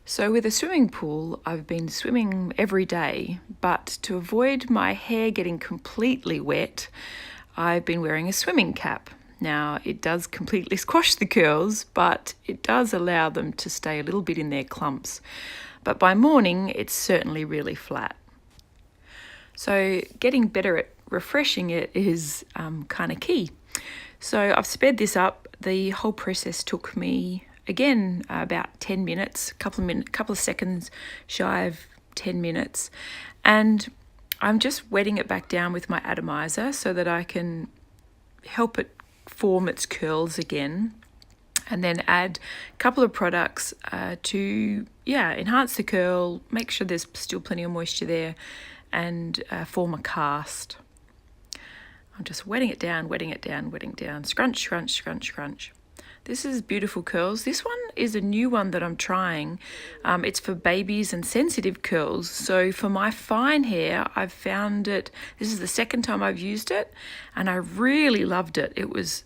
So with a swimming pool, I've been swimming every day, but to avoid my hair getting completely wet, I've been wearing a swimming cap. Now, it does completely squash the curls, but it does allow them to stay a little bit in their clumps. But by morning, it's certainly really flat. So getting better at refreshing it is kind of key. So I've sped this up. The whole process took me again about 10 minutes, couple of seconds shy of 10 minutes, and I'm just wetting it back down with my atomizer so that I can help it form its curls again, and then add a couple of products to enhance the curl, make sure there's still plenty of moisture there, and form a cast. I'm just wetting it down, scrunch, scrunch, scrunch, scrunch. This is beautiful curls. This one is a new one that I'm trying. It's for babies and sensitive curls. So for my fine hair, I've found it, this is the second time I've used it, and I really loved it. It was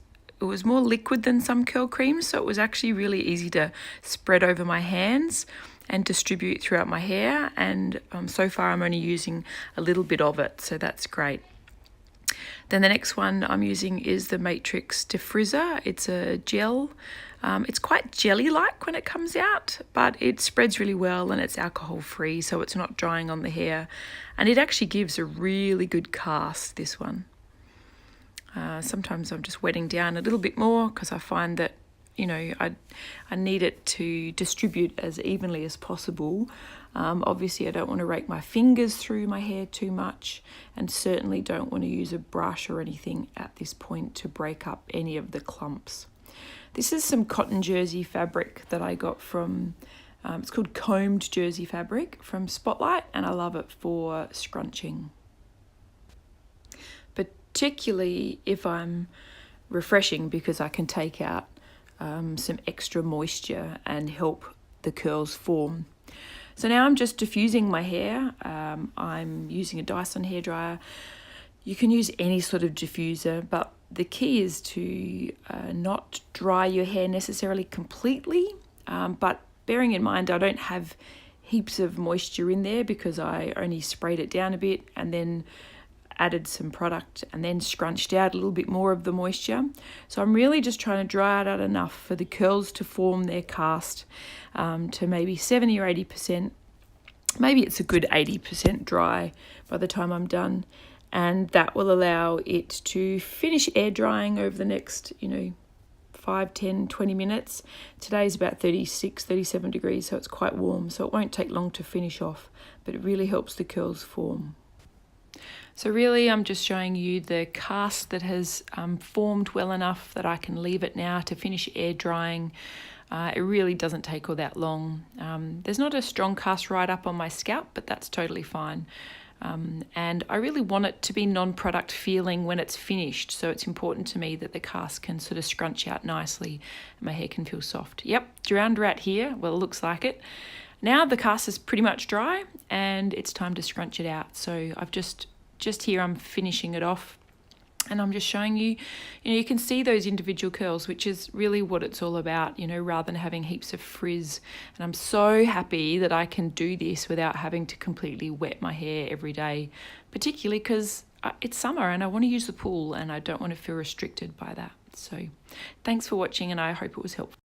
more liquid than some curl creams, so it was actually really easy to spread over my hands and distribute throughout my hair. And so far I'm only using a little bit of it, so that's great. Then the next one I'm using is the Matrix Defrizzer. It's a gel. It's quite jelly-like when it comes out, but it spreads really well and it's alcohol-free, so it's not drying on the hair. And it actually gives a really good cast, this one. Sometimes I'm just wetting down a little bit more because I find that, I need it to distribute as evenly as possible. Obviously, I don't want to rake my fingers through my hair too much, and certainly don't want to use a brush or anything at this point to break up any of the clumps. This is some cotton jersey fabric that I got from, it's called combed jersey fabric from Spotlight, and I love it for scrunching. Particularly if I'm refreshing, because I can take out some extra moisture and help the curls form. So now I'm just diffusing my hair. I'm using a Dyson hairdryer. You can use any sort of diffuser, but the key is to not dry your hair necessarily completely, but bearing in mind I don't have heaps of moisture in there because I only sprayed it down a bit and then added some product and then scrunched out a little bit more of the moisture. So I'm really just trying to dry it out enough for the curls to form their cast to maybe 70 or 80%. Maybe it's a good 80% dry by the time I'm done. And that will allow it to finish air drying over the next, 5, 10, 20 minutes. Today's about 36, 37 degrees, so it's quite warm. So it won't take long to finish off, but it really helps the curls form. So really I'm just showing you the cast that has formed well enough that I can leave it now to finish air drying. It really doesn't take all that long. There's not a strong cast right up on my scalp, but that's totally fine. And I really want it to be non-product feeling when it's finished, so it's important to me that the cast can sort of scrunch out nicely and my hair can feel soft. Yep, drowned rat here. Well, it looks like it. Now the cast is pretty much dry and it's time to scrunch it out. So I've just here I'm finishing it off, and I'm just showing you, you can see those individual curls, which is really what it's all about, rather than having heaps of frizz. And I'm so happy that I can do this without having to completely wet my hair every day, particularly because it's summer and I want to use the pool and I don't want to feel restricted by that. So thanks for watching, and I hope it was helpful.